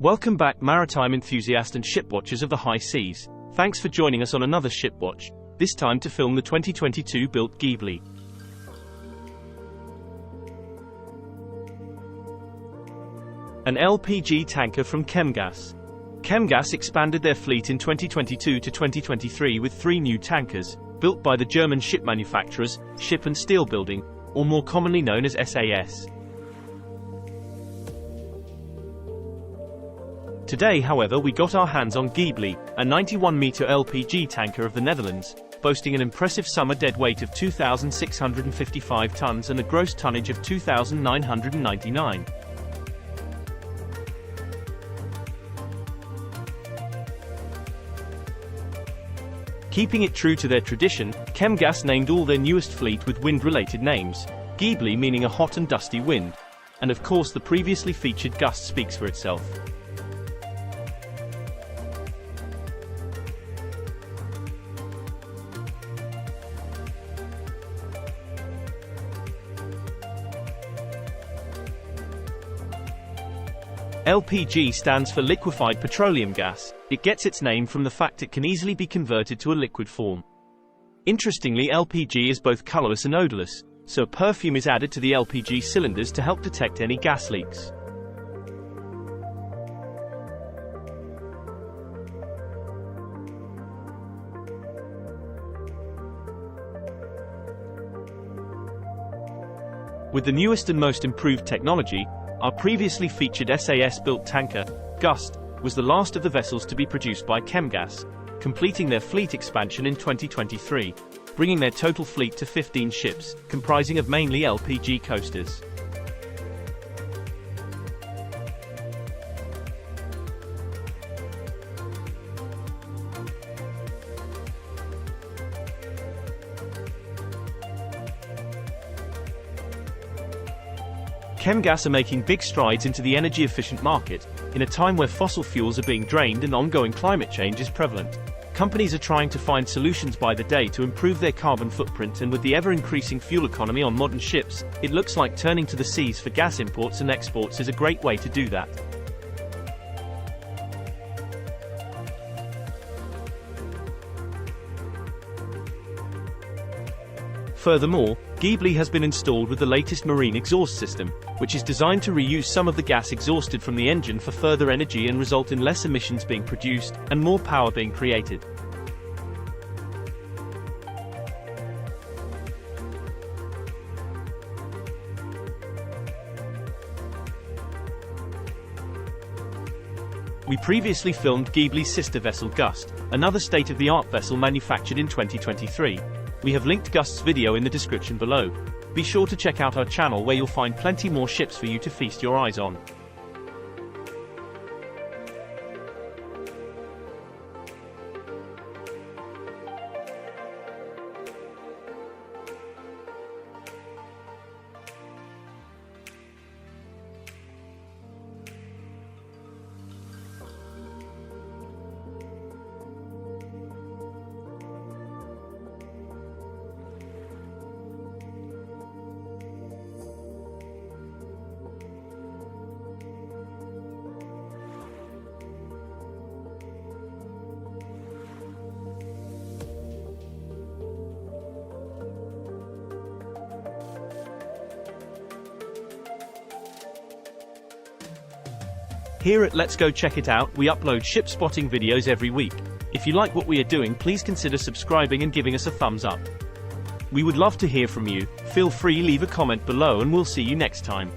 Welcome back, maritime enthusiasts and shipwatchers of the high seas. Thanks for joining us on another shipwatch, this time to film the 2022 built Ghibli. An LPG tanker from Chemgas. Chemgas expanded their fleet in 2022 to 2023 with 3 new tankers, built by the German ship manufacturers, Ship and Steel Building, or more commonly known as SAS. Today, however, we got our hands on Ghibli, a 91-meter LPG tanker of the Netherlands, boasting an impressive summer dead weight of 2,655 tons and a gross tonnage of 2,999. Keeping it true to their tradition, Chemgas named all their newest fleet with wind-related names, Ghibli meaning a hot and dusty wind. And of course the previously featured gust speaks for itself. LPG stands for liquefied petroleum gas. It gets its name from the fact it can easily be converted to a liquid form. Interestingly, LPG is both colorless and odorless, so a perfume is added to the LPG cylinders to help detect any gas leaks. With the newest and most improved technology, our previously featured SAS-built tanker, Gust, was the last of the vessels to be produced by Chemgas, completing their fleet expansion in 2023, bringing their total fleet to 15 ships, comprising of mainly LPG coasters. Chemgas are making big strides into the energy-efficient market, in a time where fossil fuels are being drained and ongoing climate change is prevalent. Companies are trying to find solutions by the day to improve their carbon footprint, and with the ever-increasing fuel economy on modern ships, it looks like turning to the seas for gas imports and exports is a great way to do that. Furthermore, Ghibli has been installed with the latest marine exhaust system, which is designed to reuse some of the gas exhausted from the engine for further energy and result in less emissions being produced, and more power being created. We previously filmed Ghibli's sister vessel Gust, another state-of-the-art vessel manufactured in 2023. We have linked Gust's video in the description below. Be sure to check out our channel where you'll find plenty more ships for you to feast your eyes on. Here at Let's Go Check It Out, we upload ship spotting videos every week. If you like what we are doing, please consider subscribing and giving us a thumbs up. We would love to hear from you. Feel free, leave a comment below, and we'll see you next time.